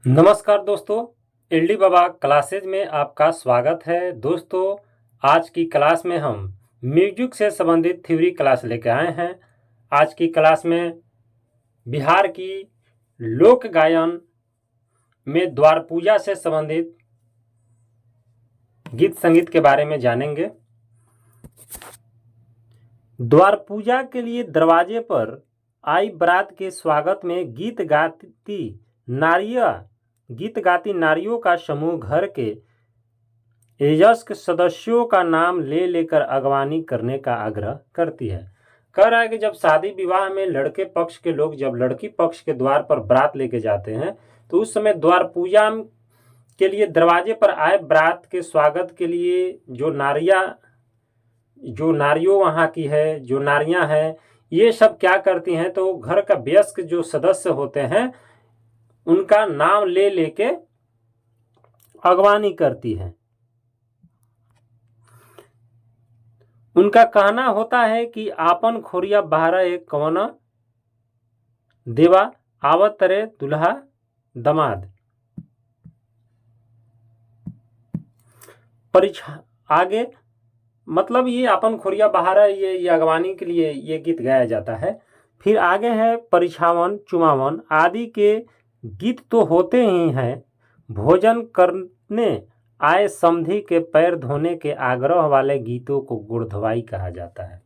नमस्कार दोस्तों, एलडी बाबा क्लासेज में आपका स्वागत है। दोस्तों, आज की क्लास में हम म्यूजिक से संबंधित थ्योरी क्लास लेकर आए हैं। आज की क्लास में बिहार की लोक गायन में द्वार पूजा से संबंधित गीत संगीत के बारे में जानेंगे। द्वार पूजा के लिए दरवाजे पर आई बारात के स्वागत में गीत गाती नारियों का समूह घर के वयस्क सदस्यों का नाम ले लेकर अगवानी करने का आग्रह करती है। कह रहा है कि जब शादी विवाह में लड़के पक्ष के लोग जब लड़की पक्ष के द्वार पर बारात लेके जाते हैं तो उस समय द्वार पूजा के लिए दरवाजे पर आए बारात के स्वागत के लिए जो नारियों वहाँ की है, जो नारियां हैं, ये सब क्या करती हैं तो घर का वयस्क जो सदस्य होते हैं उनका नाम ले लेके अगवानी करती है। उनका कहना होता है कि आपन खोरिया बहारा एक कवन देवा आवत तरे दुल्हा दमाद। आगे मतलब ये आपन खोरिया बहारा ये अगवानी के लिए ये गीत गाया जाता है। फिर आगे है परिछावन चुमावन आदि के गीत तो होते ही हैं। भोजन करने आए समधी के पैर धोने के आग्रह वाले गीतों को गुड़धवाई कहा जाता है।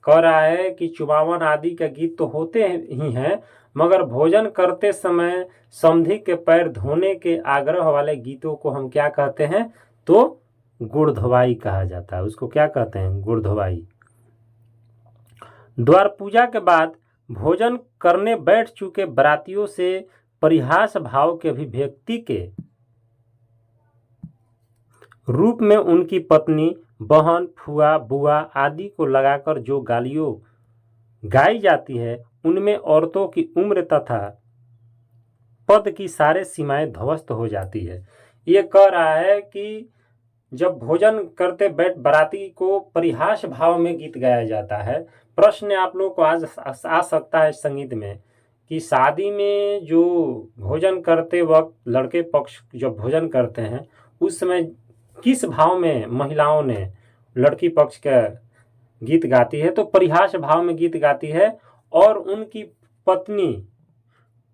कह रहा है कि चुमावन आदि के गीत तो होते ही हैं, मगर भोजन करते समय समधी के पैर धोने के आग्रह वाले गीतों को हम क्या कहते हैं तो गुड़धवाई कहा जाता है। उसको क्या कहते हैं? गुड़धवाई। द्वार पूजा के बाद भोजन करने बैठ चुके बरातियों से परिहास भाव के अभिव्यक्ति के रूप में उनकी पत्नी, बहन, फुआ, बुआ आदि को लगाकर जो गालियों गाई जाती है उनमें औरतों की उम्र तथा पद की सारे सीमाएं ध्वस्त हो जाती है। ये कह रहा है कि जब भोजन करते बैठ बराती को परिहास भाव में गीत गाया जाता है। प्रश्न आप लोग को आज आ सकता है संगीत में कि शादी में जो भोजन करते वक्त लड़के पक्ष जब भोजन करते हैं उस समय किस भाव में महिलाओं ने लड़की पक्ष का गीत गाती है तो परिहास भाव में गीत गाती है और उनकी पत्नी,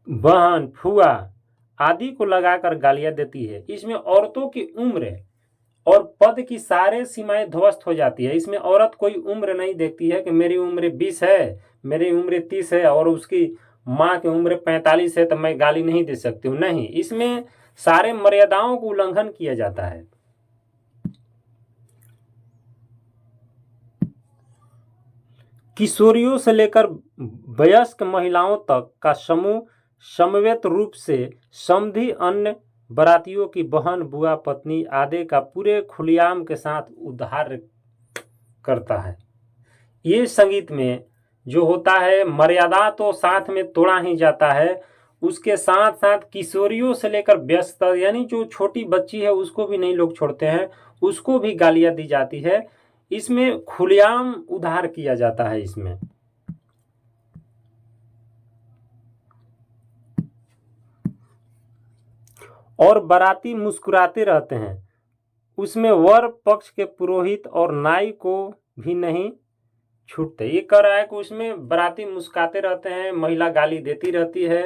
बहन, फुआ आदि को लगाकर गालियां देती है। इसमें औरतों की उम्र और पद की सारे सीमाएं ध्वस्त हो जाती है। इसमें औरत कोई उम्र नहीं देखती है कि मेरी उम्र 20 है, मेरी उम्र 30 है और उसकी माँ की उम्र 45 है तो मैं गाली नहीं दे सकती हूँ। नहीं, इसमें सारे मर्यादाओं को उल्लंघन किया जाता है। किशोरियों से लेकर वयस्क महिलाओं तक का समूह समवेत रूप से समधी अन्य बरातियों की बहन, बुआ, पत्नी आदि का पूरे खुलेआम के साथ उद्धार करता है। ये संगीत में जो होता है मर्यादा तो साथ में तोड़ा ही जाता है, उसके साथ साथ किशोरियों से लेकर व्यस्त यानी जो छोटी बच्ची है उसको भी नहीं लोग छोड़ते हैं, उसको भी गालियां दी जाती है। इसमें खुलेआम उद्धार किया जाता है। इसमें और बाराती मुस्कुराते रहते हैं। उसमें वर पक्ष के पुरोहित और नाई को भी नहीं छूटते। ये कह रहा है कि उसमें बाराती मुस्कुराते रहते हैं, महिला गाली देती रहती है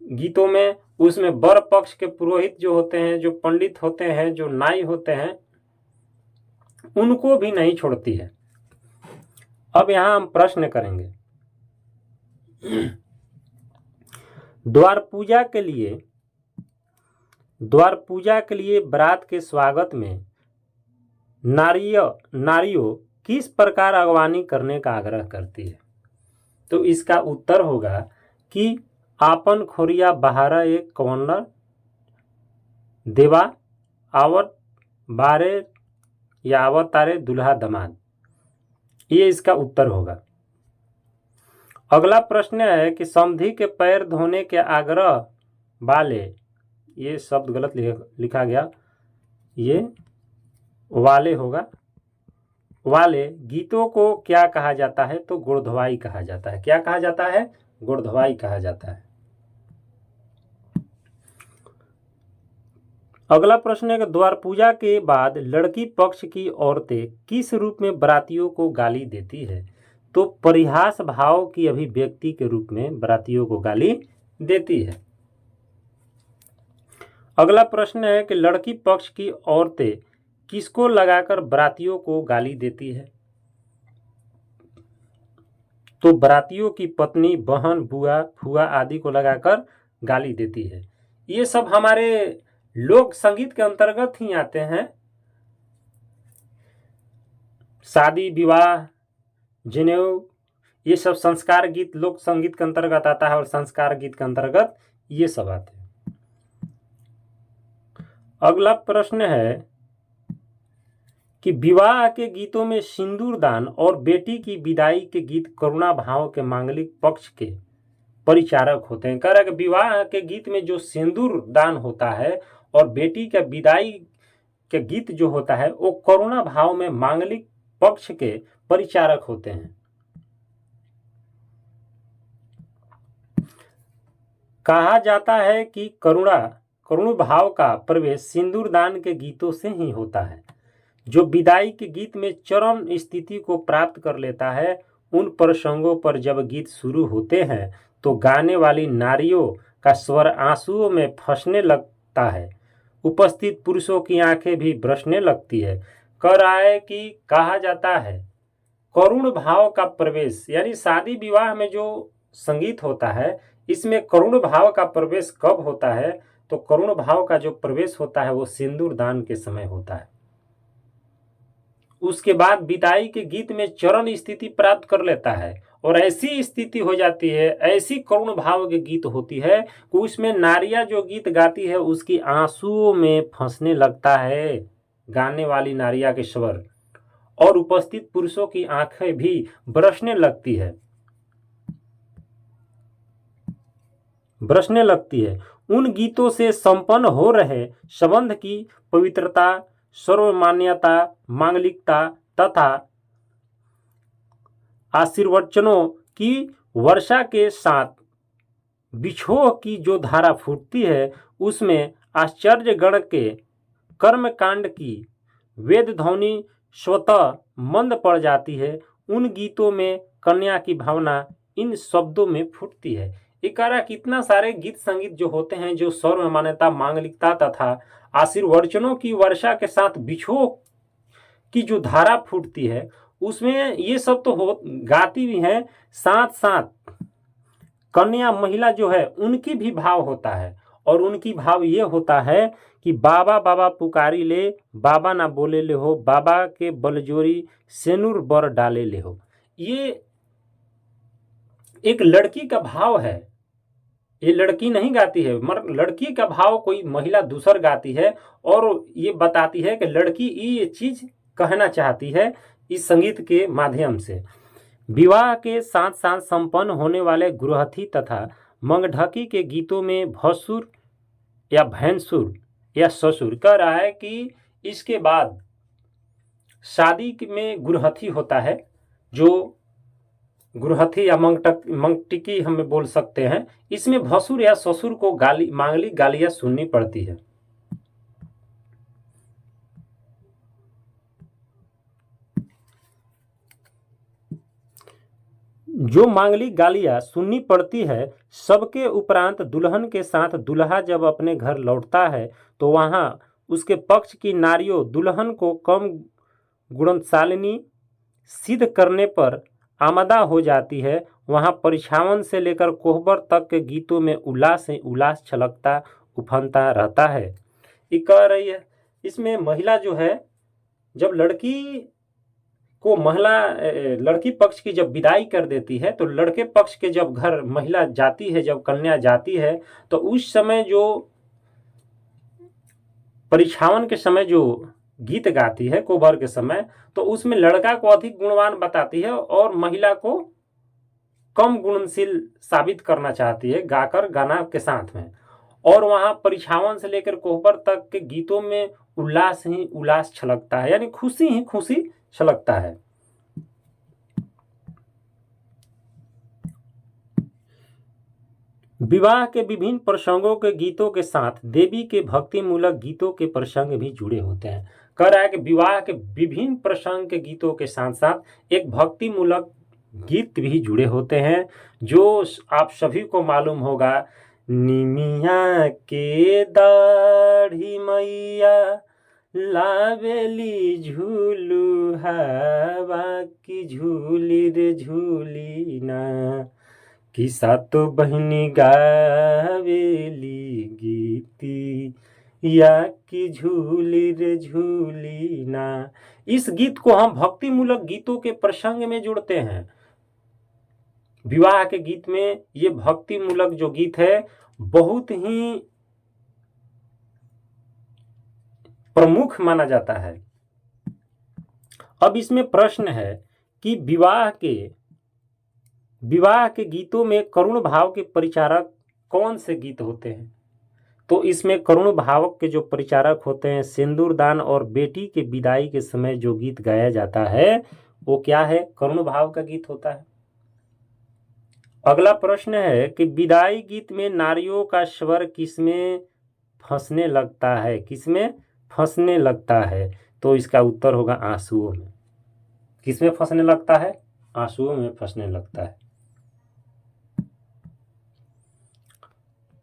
गीतों में। उसमें वर पक्ष के पुरोहित जो होते हैं, जो पंडित होते हैं, जो नाई होते हैं, उनको भी नहीं छोड़ती है। अब यहां हम प्रश्न करेंगे। द्वार पूजा के लिए बारात के स्वागत में नारियों किस प्रकार अगवानी करने का आग्रह करती है तो इसका उत्तर होगा कि आपन खोरिया बहारा एक कवन्नर देवा आवत बारे या आवत तारे दुल्हा दमाद। ये इसका उत्तर होगा। अगला प्रश्न है कि समधी के पैर धोने के आग्रह वाले, ये शब्द गलत लिखा गया, ये वाले होगा, वाले गीतों को क्या कहा जाता है तो गुड़धवाई कहा जाता है। क्या कहा जाता है? गुड़धवाई कहा जाता है। अगला प्रश्न है कि द्वार पूजा के बाद लड़की पक्ष की औरतें किस रूप में बरातियों को गाली देती है? तो परिहास भाव की अभिव्यक्ति के रूप में बरातियों को गाली देती है। अगला प्रश्न है कि लड़की पक्ष की औरतें किसको लगाकर बरातियों को गाली देती है? तो बरातियों की पत्नी, बहन, बुआ, फुआ आदि को लगाकर गाली देती है। ये सब हमारे लोक संगीत के अंतर्गत ही आते हैं। शादी, विवाह, जनेऊ, ये सब संस्कार गीत लोक संगीत के अंतर्गत आता है और संस्कार गीत के अंतर्गत ये सब आते हैं। अगला प्रश्न है कि विवाह के गीतों में सिंदूर दान और बेटी की विदाई के गीत करुणा भाव के मांगलिक पक्ष के परिचारक होते हैं। कह रहा है कि विवाह के गीत में जो सिंदूर दान होता है और बेटी का विदाई के गीत जो होता है वो करुणा भाव में मांगलिक पक्ष के परिचारक होते हैं। कहा जाता है कि करुण भाव का प्रवेश सिंदूर दान के गीतों से ही होता है। जो विदाई के गीत में चरम स्थिति को प्राप्त कर लेता है, उन प्रसंगों पर जब गीत शुरू होते हैं तो गाने वाली नारियों का स्वर आंसुओं में फंसने लगता है, उपस्थित पुरुषों की आंखें भी बरसने लगती है। कह रहा है कि कहा जाता है करुण भाव का प्रवेश, यानी शादी विवाह में जो संगीत होता है इसमें करुण भाव का प्रवेश कब होता है? तो करुण भाव का जो प्रवेश होता है वो सिंदूर दान के समय होता है। उसके बाद विदाई के गीत में चरण स्थिति प्राप्त कर लेता है और ऐसी स्थिति हो जाती है, ऐसी करुण भाव के गीत होती है कि उसमें नारियां जो गीत गाती है उसकी आंसुओं में फंसने लगता है गाने वाली नारिया के स्वर, और उपस्थित पुरुषों की आंखें भी बरसने लगती है। उन गीतों से संपन्न हो रहे संबंध की पवित्रता, सर्वमान्यता, मांगलिकता तथा आशीर्वचनों की वर्षा के साथ बिछोह की जो धारा फूटती है उसमें आश्चर्य गण के कर्मकांड की वेद ध्वनि स्वतः मंद पड़ जाती है। उन गीतों में कन्या की भावना इन शब्दों में फूटती है। ये कह रहा कितना सारे गीत संगीत जो होते हैं जो सर्व मान्यता, मांगलिकता तथा आशीर्वचनों की वर्षा के साथ बिछोह की जो धारा फूटती है उसमें ये सब तो गाती भी हैं, साथ साथ कन्या महिला जो है उनकी भी भाव होता है और उनकी भाव ये होता है कि बाबा बाबा पुकारी ले, बाबा ना बोले ले हो, बाबा के बलजोरी सेनुर बर डाले ले हो। ये एक लड़की का भाव है, ये लड़की नहीं गाती है, मगर लड़की का भाव कोई महिला दूसर गाती है और ये बताती है कि लड़की ये चीज कहना चाहती है इस संगीत के माध्यम से। विवाह के साथ साथ संपन्न होने वाले गृहस्थी तथा मंगढकी के गीतों में भसुर या भैंसुर या ससुर, कह रहा है कि इसके बाद शादी में गृहस्थी होता है, जो गृहस्थी या मंगटिकी हमें बोल सकते हैं, इसमें भसुर या ससुर को मांगलिक गालियां सुननी पड़ती है। जो मांगलिक गालियां सुननी पड़ती है, सबके उपरांत दुल्हन के साथ दुल्हा जब अपने घर लौटता है तो वहां उसके पक्ष की नारियों दुल्हन को कम गुणशालिनी सिद्ध करने पर आमदा हो जाती है। वहां परिछावन से लेकर कोहबर तक के गीतों में उल्लास से उल्लास छलकता उफनता रहता है। ये कह रही है इसमें महिला जो है, जब लड़की पक्ष की जब विदाई कर देती है तो लड़के पक्ष के जब घर महिला जाती है, जब कन्या जाती है तो उस समय जो परिछावन के समय जो गीत गाती है कोबर के समय, तो उसमें लड़का को अधिक गुणवान बताती है और महिला को कम गुणशील साबित करना चाहती है गाकर गाना के साथ में। और वहां परिछावन से लेकर कोहबर तक के गीतों में उल्लास ही उल्लास छलकता है, यानी खुशी ही खुशी छलकता है। विवाह के विभिन्न प्रसंगों के गीतों के साथ देवी के भक्ति मूलक गीतों के प्रसंग भी जुड़े होते हैं। कह रहा है कि विवाह के विभिन्न प्रसंग के गीतों के साथ साथ एक भक्ति मूलक गीत भी जुड़े होते हैं, जो आप सभी को मालूम होगा। निमिया के दाढ़ी मैया लावेली झूलू हवा की झूली रे झूली ना, कि सातो बहनी गावेली गीती या की झूली रे झूली ना। इस गीत को हम भक्ति मूलक गीतों के प्रसंग में जोड़ते हैं। विवाह के गीत में ये भक्ति मूलक जो गीत है बहुत ही प्रमुख माना जाता है। अब इसमें प्रश्न है कि विवाह के गीतों में करुण भाव के परिचारक कौन से गीत होते हैं? तो इसमें करुण भावक के जो परिचारक होते हैं, सिंदूरदान और बेटी के विदाई के समय जो गीत गाया जाता है वो क्या है? करुण भाव का गीत होता है। अगला प्रश्न है कि विदाई गीत में नारियों का स्वर किसमें फंसने लगता है? किसमें फंसने लगता है? तो इसका उत्तर होगा आंसुओं में। किसमें फंसने लगता है? आंसुओं में फंसने लगता है।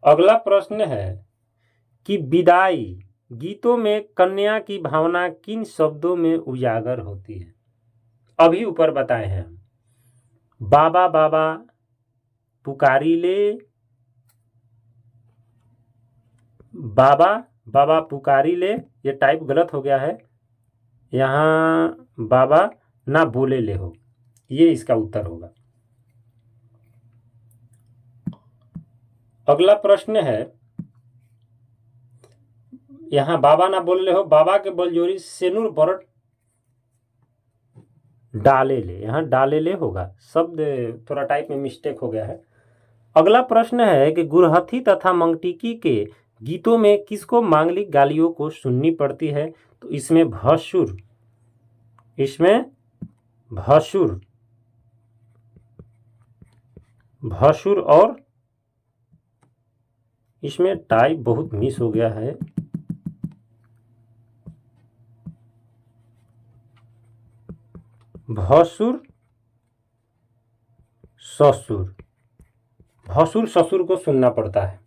अगला प्रश्न है कि विदाई गीतों में कन्या की भावना किन शब्दों में उजागर होती है? अभी ऊपर बताए हैं। बाबा बाबा पुकारी ले, बाबा बाबा पुकारी ले, ये टाइप गलत हो गया है, यहाँ बाबा ना बोले ले हो, ये इसका उत्तर होगा। अगला प्रश्न है, यहाँ बाबा ना बोले ले हो, बाबा के बलजोरी सेनुर बरट डाले ले, यहाँ डाले ले होगा, शब्द थोड़ा टाइप में मिस्टेक हो गया है। अगला प्रश्न है कि गुरहथी तथा मंगटिकी के गीतों में किसको मांगलिक गालियों को सुननी पड़ती है? तो इसमें भसुर, भसुर और इसमें टाइप बहुत मिस हो गया है, भसुर ससुर, भसुर ससुर को सुनना पड़ता है।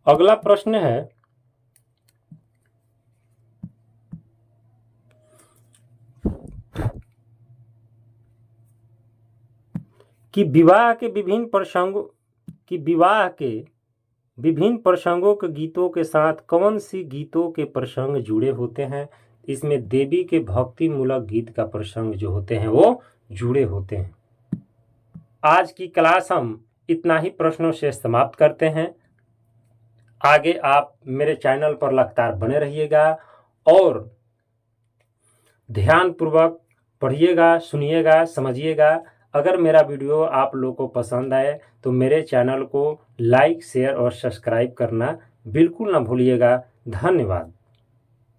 अगला प्रश्न है कि विवाह के विभिन्न प्रसंगों के गीतों के साथ कौन सी गीतों के प्रसंग जुड़े होते हैं? इसमें देवी के भक्ति मूलक गीत का प्रसंग जो होते हैं वो जुड़े होते हैं। आज की क्लास हम इतना ही प्रश्नों से समाप्त करते हैं। आगे आप मेरे चैनल पर लगातार बने रहिएगा और ध्यानपूर्वक पढ़िएगा, सुनिएगा, समझिएगा। अगर मेरा वीडियो आप लोगों को पसंद आए तो मेरे चैनल को लाइक, शेयर और सब्सक्राइब करना बिल्कुल ना भूलिएगा। धन्यवाद।